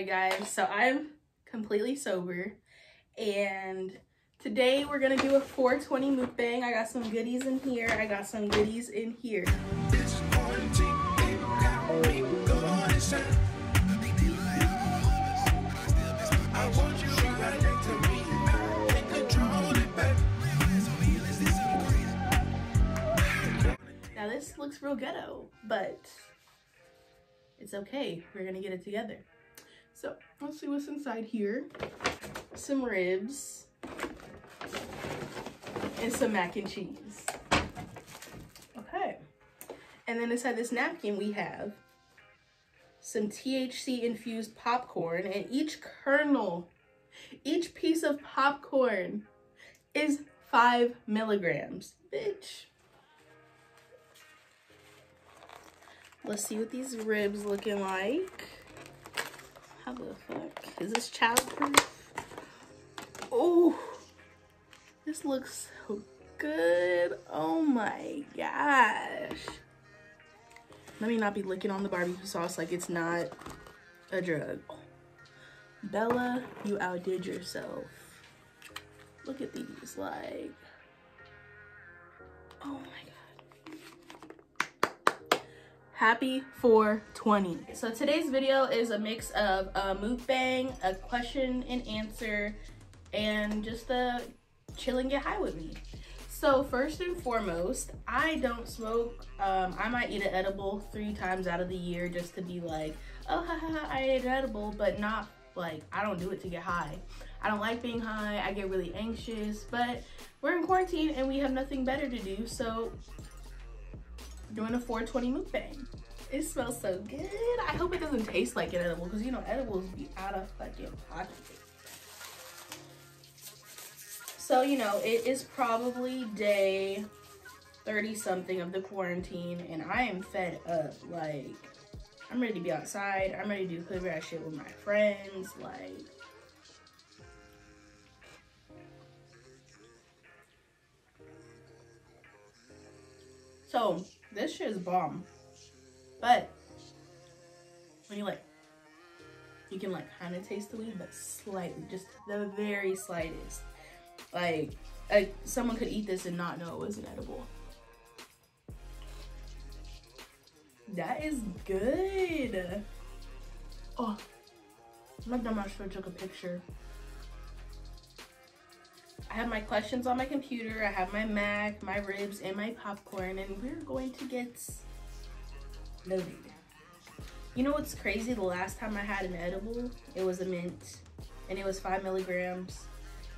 Hi guys, so I'm completely sober and today we're gonna do a 420 mukbang. I got some goodies in here, I got some goodies in here. Now this looks real ghetto, but it's okay, we're gonna get it together. So let's see what's inside here. Some ribs and some mac and cheese. Okay, and then inside this napkin we have some THC infused popcorn, and each piece of popcorn is 5 milligrams, bitch. Let's see what these ribs looking like. How the fuck? Is this childproof? Oh, this looks so good. Oh my gosh. Let me not be licking on the barbecue sauce like it's not a drug. Bella, you outdid yourself. Look at these, like, oh my god. Happy 420. So today's video is a mix of a mukbang, a question and answer, and just a chill and get high with me. So first and foremost, I don't smoke. I might eat an edible 3 times out of the year just to be like, oh haha, I ate an edible, but not like, I don't do it to get high. I don't like being high, I get really anxious, but we're in quarantine and we have nothing better to do, so doing a 420 mukbang. It smells so good. I hope it doesn't taste like an edible, because you know edibles be out of fucking pocket. So you know, it is probably day 30 something of the quarantine and I am fed up. Like, I'm ready to be outside, I'm ready to do clever ass shit with my friends, like. So this shit is bomb, but when you like, you can like kind of taste the weed, but slightly, just the very slightest. Like someone could eat this and not know it was an edible. That is good. Oh, my dumb ass took a picture. I have my questions on my computer, I have my Mac, my ribs, and my popcorn, and we're going to get loaded. You know what's crazy? The last time I had an edible, it was a mint, and it was 5 milligrams.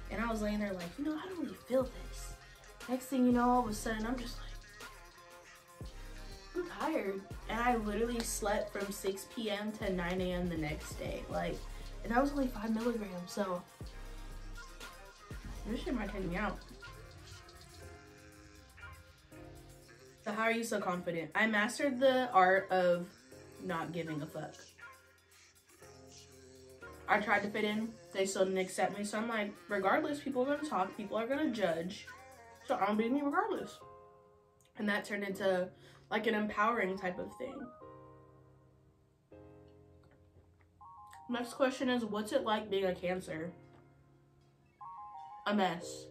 And I was laying there like, you know, I don't really feel this. Next thing you know, all of a sudden, I'm just like, I'm tired. And I literally slept from 6 p.m. to 9 a.m. the next day. Like, and that was only 5 milligrams, so this shit might take me out. So how are you so confident? I mastered the art of not giving a fuck. I tried to fit in, they still didn't accept me, so I'm like, regardless, people are gonna talk, people are gonna judge, so I'm being me regardless. And that turned into like an empowering type of thing. Next question is, what's it like being a Cancer? A mess.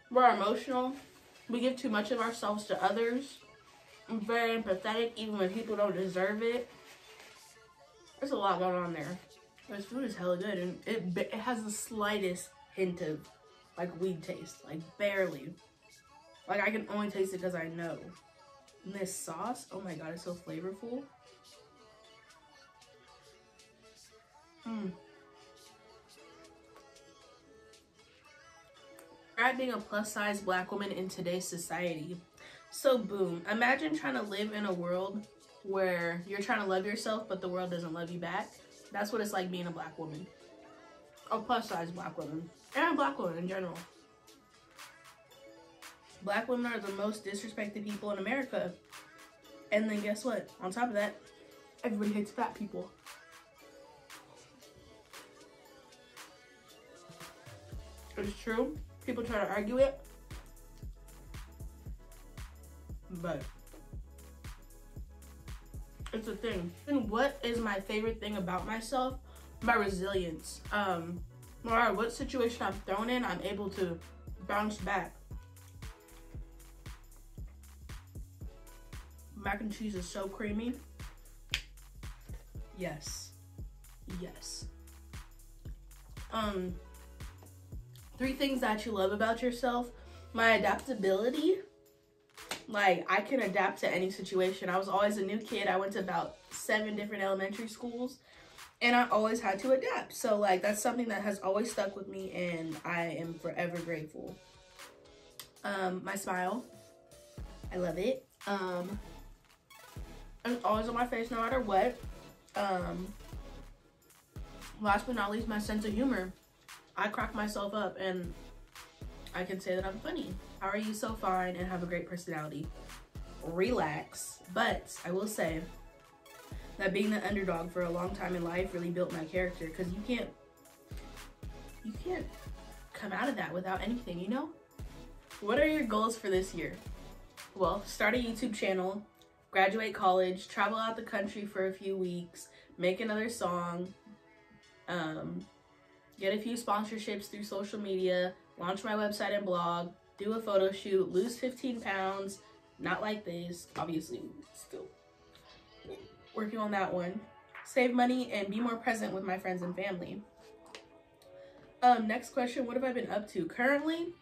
We're emotional. We give too much of ourselves to others. I'm very empathetic even when people don't deserve it. There's a lot going on there. This food is hella good, and it has the slightest hint of like weed taste, like barely. Like I can only taste it because I know. And this sauce, oh my god, it's so flavorful. At being a plus size black woman in today's society. So boom, imagine trying to live in a world where you're trying to love yourself but the world doesn't love you back. That's what it's like being a black woman, a plus size black woman, and a black woman in general. Black women are the most disrespected people in America, and then guess what, on top of that, everybody hates fat people. It's true. People try to argue it, but It's a thing. And what is my favorite thing about myself? My resilience. No matter what situation I'm thrown in, I'm able to bounce back. Mac and cheese is so creamy. Yes. Yes. 3 things that you love about yourself. My adaptability. Like, I can adapt to any situation. I was always a new kid. I went to about 7 different elementary schools, and I always had to adapt. So, like, that's something that has always stuck with me, and I am forever grateful. My smile. I love it. It's always on my face no matter what. Last but not least, my sense of humor. I crack myself up, and I can say that I'm funny. How are you so fine and have a great personality? Relax. But I will say that being the underdog for a long time in life really built my character, because you can't come out of that without anything, you know? What are your goals for this year? Well, start a YouTube channel, graduate college, travel out the country for a few weeks, make another song, get a few sponsorships through social media, launch my website and blog, do a photo shoot, lose 15 pounds, not like this, obviously, still working on that one, save money, and be more present with my friends and family. Next question, what have I been up to? Currently,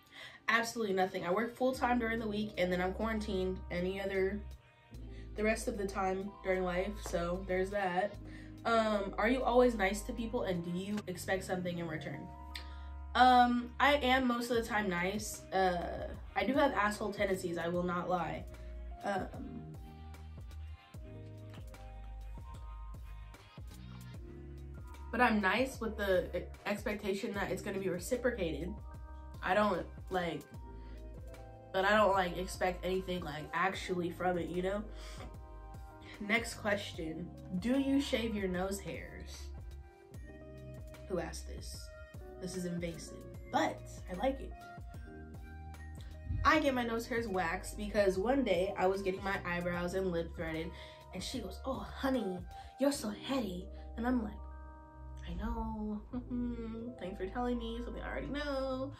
absolutely nothing. I work full-time during the week, and then I'm quarantined the rest of the time during life, so there's that. Are you always nice to people, and do you expect something in return? I am most of the time nice. I do have asshole tendencies, I will not lie. But I'm nice with the expectation that it's gonna be reciprocated. I don't expect anything like actually from it, you know? Next question, do you shave your nose hairs? Who asked this? This is invasive, but I like it. I get my nose hairs waxed because one day I was getting my eyebrows and lip threaded, and she goes, "Oh, honey, you're so heady." And I'm like, I know, thanks for telling me something I already know.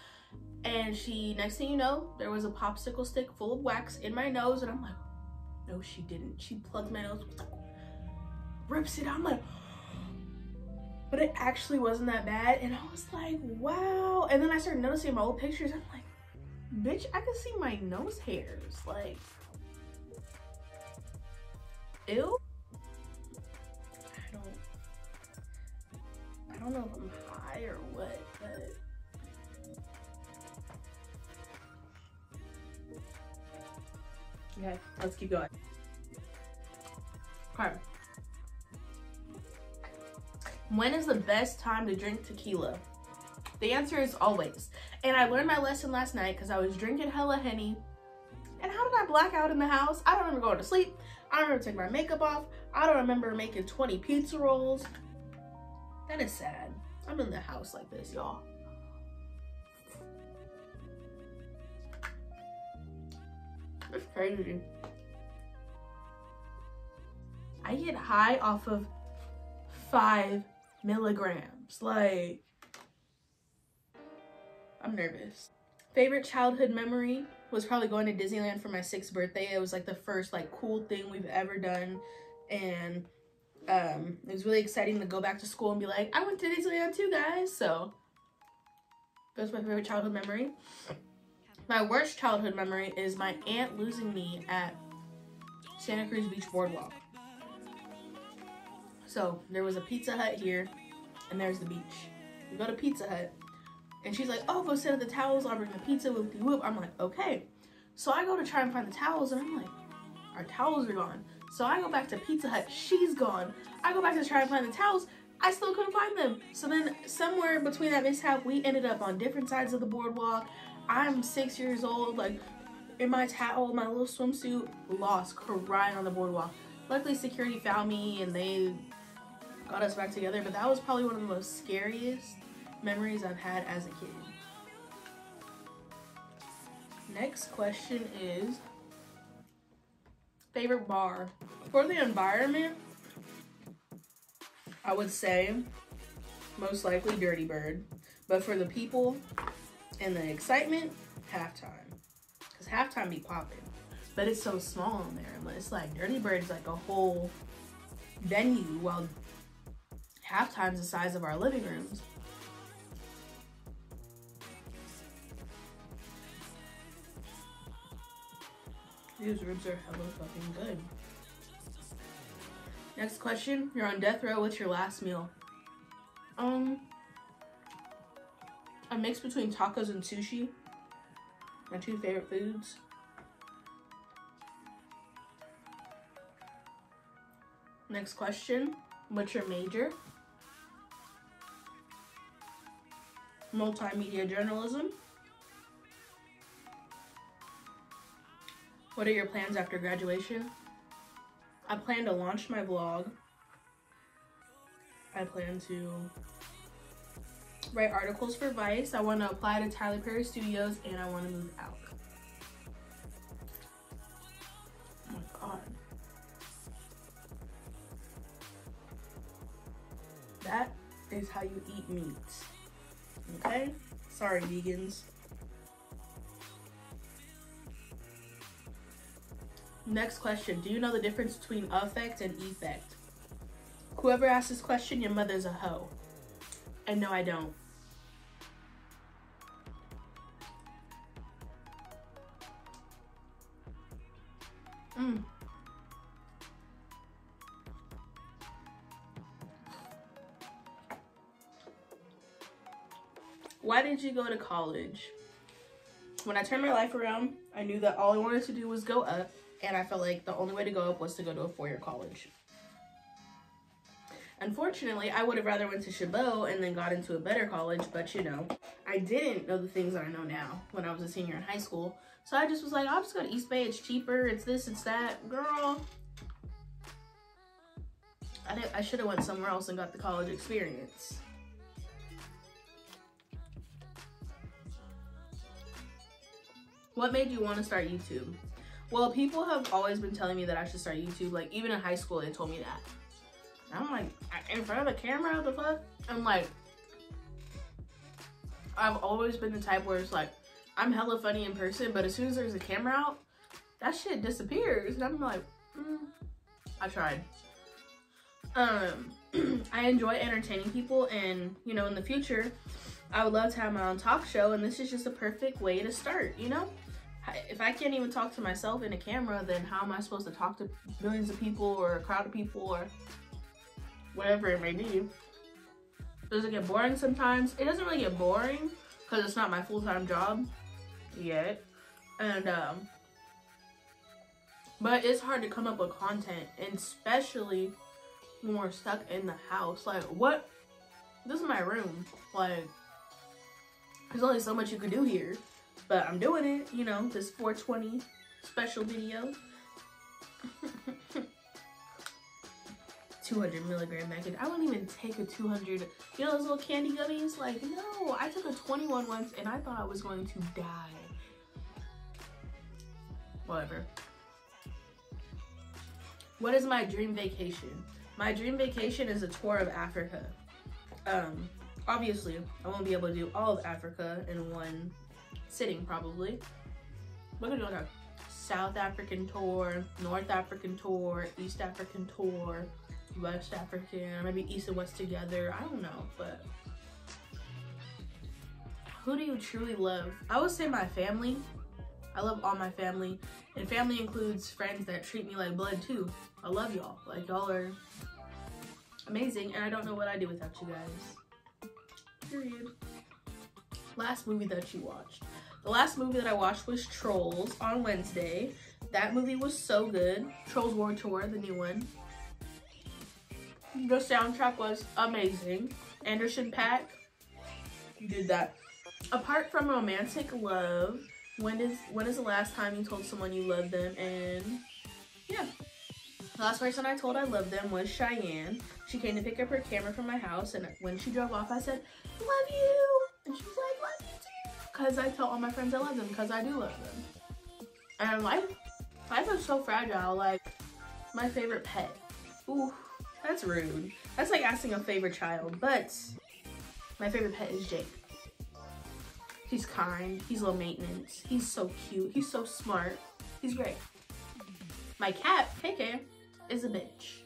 And next thing you know, there was a popsicle stick full of wax in my nose, and I'm like, no, she didn't. She plugged my nose, rips it out. I'm like, but it actually wasn't that bad. And I was like, wow. And then I started noticing my old pictures. I'm like, bitch, I can see my nose hairs. Like, ew. I don't know if I'm high or what, but okay, let's keep going. Okay. When is the best time to drink tequila? The answer is always. And I learned my lesson last night because I was drinking hella Henny. And how did I black out in the house? I don't remember going to sleep. I don't remember taking my makeup off. I don't remember making 20 pizza rolls. That is sad. I'm in the house like this, y'all. It's crazy. I get high off of 5 milligrams. Like, I'm nervous. Favorite childhood memory was probably going to Disneyland for my 6th birthday. It was like the first like cool thing we've ever done. And it was really exciting to go back to school and be like, I went to Disneyland too, guys. So that was my favorite childhood memory. My worst childhood memory is my aunt losing me at Santa Cruz Beach Boardwalk. So there was a Pizza Hut here, and there's the beach. We go to Pizza Hut, and she's like, oh, go sit at the towels, I'll bring the pizza, whoop-de-whoop. I'm like, okay. So I go to try and find the towels, and I'm like, our towels are gone. So I go back to Pizza Hut, she's gone. I go back to try and find the towels, I still couldn't find them. So then somewhere between that mishap, we ended up on different sides of the boardwalk. I'm 6 years old, like in my towel, my little swimsuit, lost, crying on the boardwalk. Luckily security found me and they got us back together, but that was probably one of the most scariest memories I've had as a kid. Next question is, Favorite bar. For the environment, I would say most likely Dirty Bird. But for the people and the excitement, Halftime. Because Halftime be popping. But it's so small in there. It's like Dirty Bird's like a whole venue, while Halftime's the size of our living rooms. These ribs are hella fucking good. Next question. You're on death row. What's your last meal? A mix between tacos and sushi. My two favorite foods. Next question. What's your major? Multimedia journalism. What are your plans after graduation? I plan to launch my vlog. I plan to write articles for Vice. I want to apply to Tyler Perry Studios, and I want to move out. Oh my god. That is how you eat meat. Okay? Sorry, vegans. Next question. Do you know the difference between affect and effect? Whoever asked this question, your mother's a hoe. And no, I don't. Why did you go to college? When I turned my life around, I knew that all I wanted to do was go up, and I felt like the only way to go up was to go to a four-year college. Unfortunately, I would have rather went to Chabot and then got into a better college, but you know, I didn't know the things that I know now when I was a senior in high school. So I just was like, I'll just go to East Bay, it's cheaper, it's this, it's that. Girl, I should have went somewhere else and got the college experience. What made you want to start YouTube? Well, people have always been telling me that I should start YouTube. Like, even in high school, they told me that. And I'm like, in front of the camera, what the fuck? I'm like, I've always been the type where it's like, I'm hella funny in person, but as soon as there's a camera out, that shit disappears. And I'm like, I tried. I enjoy entertaining people, and, you know, in the future, I would love to have my own talk show, and this is just a perfect way to start, you know? If I can't even talk to myself in a camera, then how am I supposed to talk to millions of people or a crowd of people or whatever it may be? Does it get boring sometimes? It doesn't really get boring because it's not my full-time job yet. And, but it's hard to come up with content, and especially when we're stuck in the house. Like, what? This is my room. Like, there's only so much you could do here. But I'm doing it, you know, this 420 special video. 200 milligram package. I wouldn't even take a 200. You know those little candy gummies? Like, no, I took a 21 once and I thought I was going to die. Whatever. What is my dream vacation? My dream vacation is a tour of Africa. Obviously, I won't be able to do all of Africa in one sitting, probably. We're gonna do like a South African tour, North African tour, East African tour, West African, maybe East and West together. I don't know, but who do you truly love? I would say my family. I love all my family, and family includes friends that treat me like blood too. I love y'all. Like, y'all are amazing, and I don't know what I'd do without you guys. Period. Last movie that you watched. The last movie that I watched was Trolls on Wednesday. That movie was so good. Trolls World Tour, the new one. The soundtrack was amazing. Anderson .Paak, you did that. Apart from romantic love, when is the last time you told someone you loved them? And yeah, the last person I told I loved them was Cheyenne. She came to pick up her camera from my house, and when she drove off, I said, "Love you," and she was like, "Love you too," because I tell all my friends I love them, because I do love them. And life Life is so fragile. Like, my favorite pet. Ooh, that's rude. That's like asking a favorite child, but my favorite pet is Jake. He's kind, he's low maintenance, he's so cute, he's so smart, he's great. My cat, KK, is a bitch.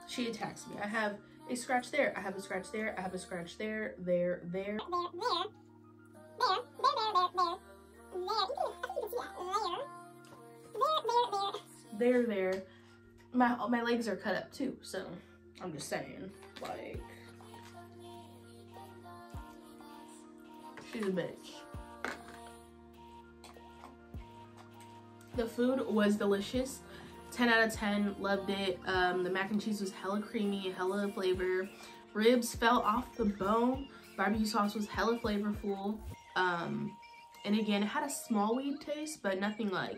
She attacks me. I have a scratch there, I have a scratch there, I have a scratch there, there. There. My legs are cut up too, so I'm just saying, like, she's a bitch. The food was delicious. 10 out of 10, loved it. The mac and cheese was hella creamy, hella flavor. Ribs fell off the bone. Barbecue sauce was hella flavorful. And again, it had a small weed taste, but nothing like,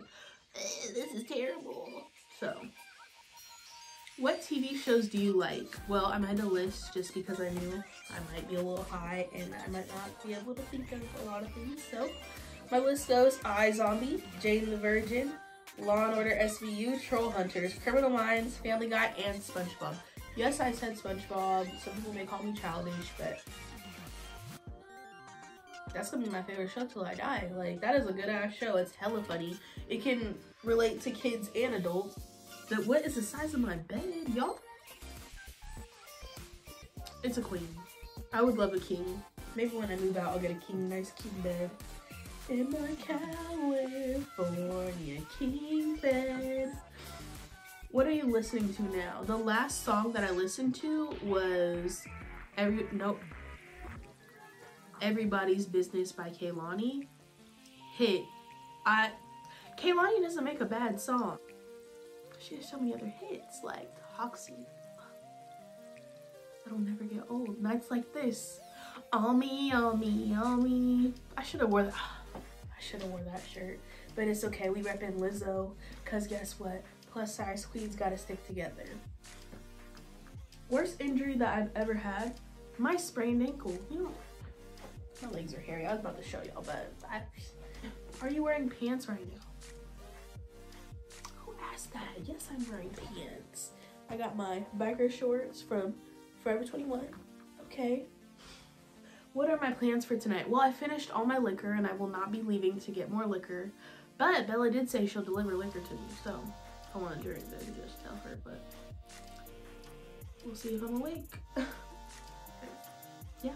this is terrible. So, what TV shows do you like? Well, I made a list just because I knew I might be a little high and I might not be able to think of a lot of things. So, my list goes iZombie, Jane the Virgin, Law & Order SVU, Troll Hunters, Criminal Minds, Family Guy, and SpongeBob. Yes, I said SpongeBob. Some people may call me childish, but that's gonna be my favorite show till I die. Like, that is a good ass show. It's hella funny. It can relate to kids and adults. What is the size of my bed, y'all? It's a queen. I would love a king. Maybe when I move out, I'll get a king, nice king bed. In my California king bed. What are you listening to now? The last song that I listened to was Everybody's Business by Kehlani. Hit. Kehlani doesn't make a bad song. She has so many other hits, like Toxic. That'll never get old. Nights Like This. On me, on me, on me. I should have wore that shirt. But it's okay, we reppin' Lizzo. Cause guess what? Plus size queens gotta stick together. Worst injury that I've ever had? My sprained ankle. You know, my legs are hairy. I was about to show y'all, but are you wearing pants right now? Who asked that? Yes, I'm wearing pants. I got my biker shorts from Forever 21. Okay. What are my plans for tonight? Well, I finished all my liquor and I will not be leaving to get more liquor. But Bella did say she'll deliver liquor to me, so if I want to drink it, just tell her, but we'll see if I'm awake. Yeah.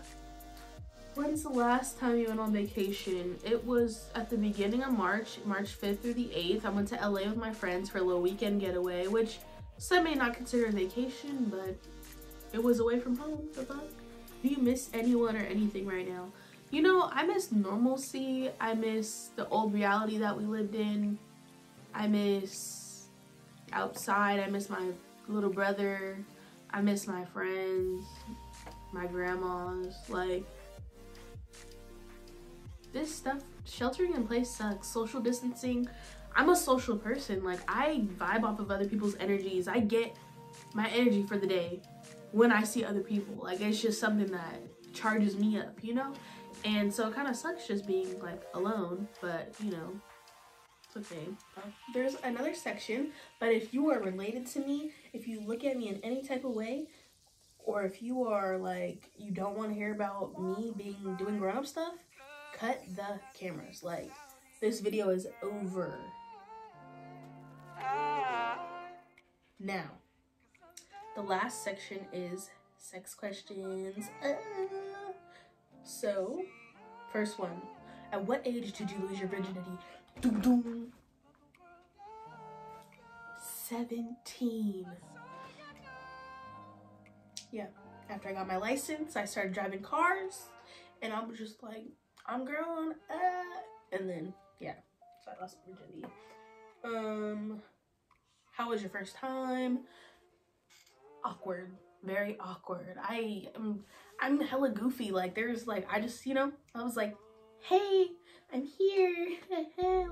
When's the last time you went on vacation? It was at the beginning of March 5th through the 8th. I went to LA with my friends for a little weekend getaway, which some may not consider a vacation, but it was away from home. The fuck? Do you miss anyone or anything right now? You know, I miss normalcy. I miss the old reality that we lived in. I miss outside. I miss my little brother. I miss my friends, my grandmas. Like, this stuff, sheltering in place sucks. Social distancing. I'm a social person. Like, I vibe off of other people's energies. I get my energy for the day when I see other people. Like, it's just something that charges me up, you know? And so it kind of sucks just being like alone, but you know, it's okay. There's another section, but if you are related to me, if you look at me in any type of way, or if you are like, you don't want to hear about me doing grown-up stuff, cut the cameras. Like, this video is over. Now, the last section is sex questions. So, first one. At what age did you lose your virginity? 17. Yeah. After I got my license, I started driving cars, and I was just like, I'm grown. And then, yeah. So I lost virginity. How was your first time? Awkward. Very awkward. I'm hella goofy. Like, there's like, I just, you know, I was like, hey, I'm here.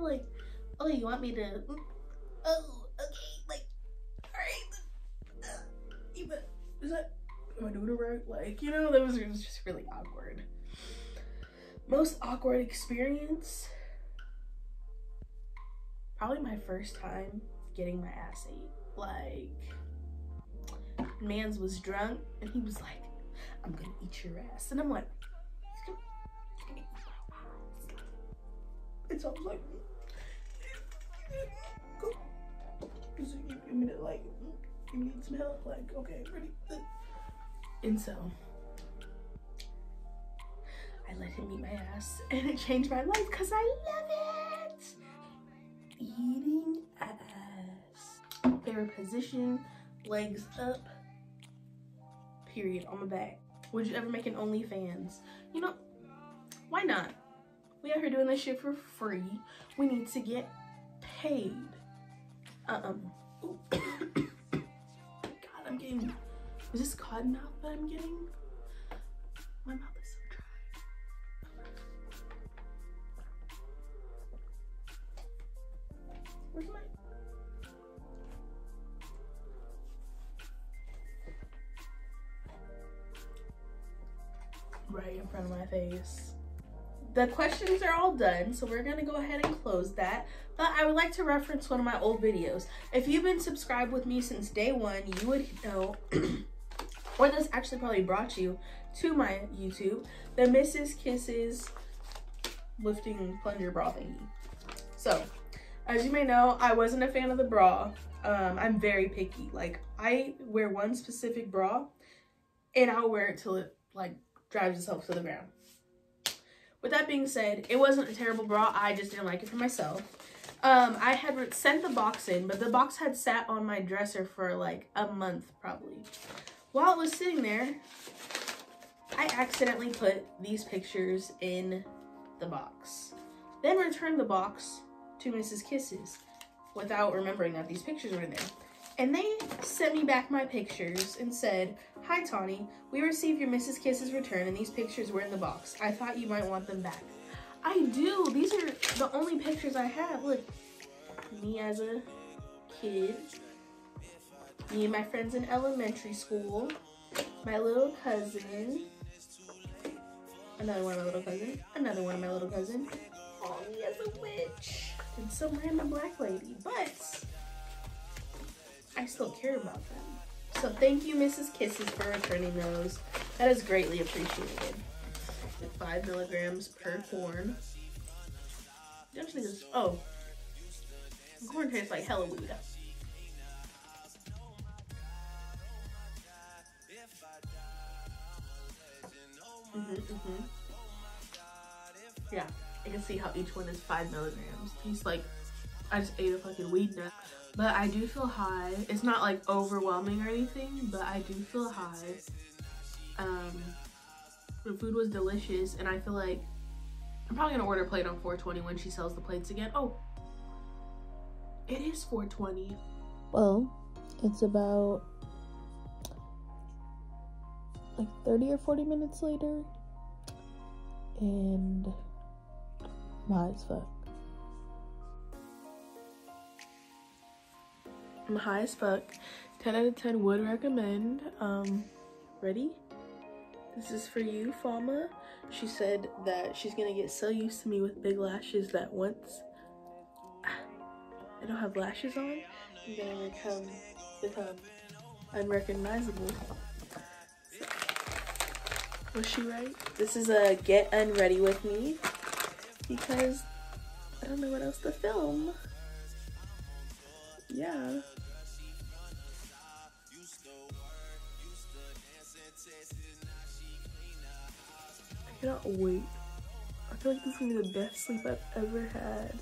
Like, oh, you want me to, oh, okay, like, all right. Am I doing it right? Like, you know, it was just really awkward. Most awkward experience? probably my first time getting my ass ate. Like, mans was drunk and he was like, I'm gonna eat your ass. And I'm like, and so I was like, go. He's like, you mean it like, you need some help? Like, okay, ready. And so I let him eat my ass and it changed my life because I love it. Eating ass. Favorite position, legs up, period, on my back. Would you ever make an OnlyFans? You know, why not? We out here doing this shit for free. We need to get paid. God, I'm getting, is this cotton mouth that I'm getting? My mouth is so dry. Where's my, right in front of my face. The questions are all done, so we're gonna go ahead and close that. But I would like to reference one of my old videos. If you've been subscribed with me since day one, you would know, or this actually probably brought you to my YouTube, the Mrs. Kisses lifting plunger bra thingy. So, as you may know, I wasn't a fan of the bra. I'm very picky. Like, I wear one specific bra, and I'll wear it till it like drives itself to the ground. With that being said, it wasn't a terrible bra. I just didn't like it for myself. I had sent the box in, but the box had sat on my dresser for like a month probably. While it was sitting there, I accidentally put these pictures in the box. Then returned the box to Mrs. Kisses without remembering that these pictures were in there. And they sent me back my pictures and said, "Hi Tawny, we received your Mrs. Kisses return and these pictures were in the box. I thought you might want them back." I do. These are the only pictures I have. Look, me as a kid, me and my friends in elementary school, my little cousin, another one of my little cousin, another one of my little cousin, all me as a witch, and some random black lady. But I still care about them. So thank you, Mrs. Kisses, for returning those. That is greatly appreciated. With 5 milligrams per corn. Actually, this, oh, corn tastes like hella weed. Yeah, I can see how each one is 5 milligrams. Tastes like I just ate a fucking weed nut. But I do feel high. It's not like overwhelming or anything, but I do feel high. The food was delicious, and I feel like I'm probably gonna order a plate on 420 when she sells the plates again. Oh, it is 420. Well, it's about like 30 or 40 minutes later, and I'm high as fuck. I'm high as fuck. 10 out of 10 would recommend. Ready? This is for you, Fama. She said that she's gonna get so used to me with big lashes that once I don't have lashes on, I'm gonna become unrecognizable. So, was she right? This is a get unready with me because I don't know what else to film. Yeah. I cannot wait. I feel like this is gonna be the best sleep I've ever had.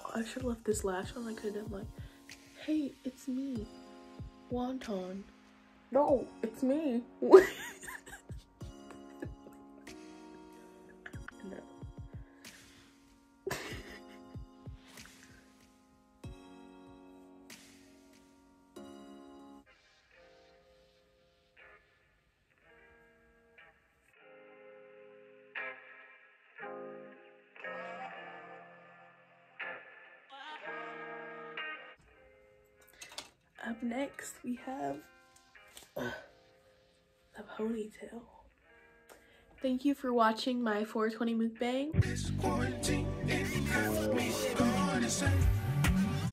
Oh, I should have left this lash on. I could have like, hey, it's me, Wonton. No, it's me. No. Up next, we have the ponytail. Thank you for watching my 420 mukbang.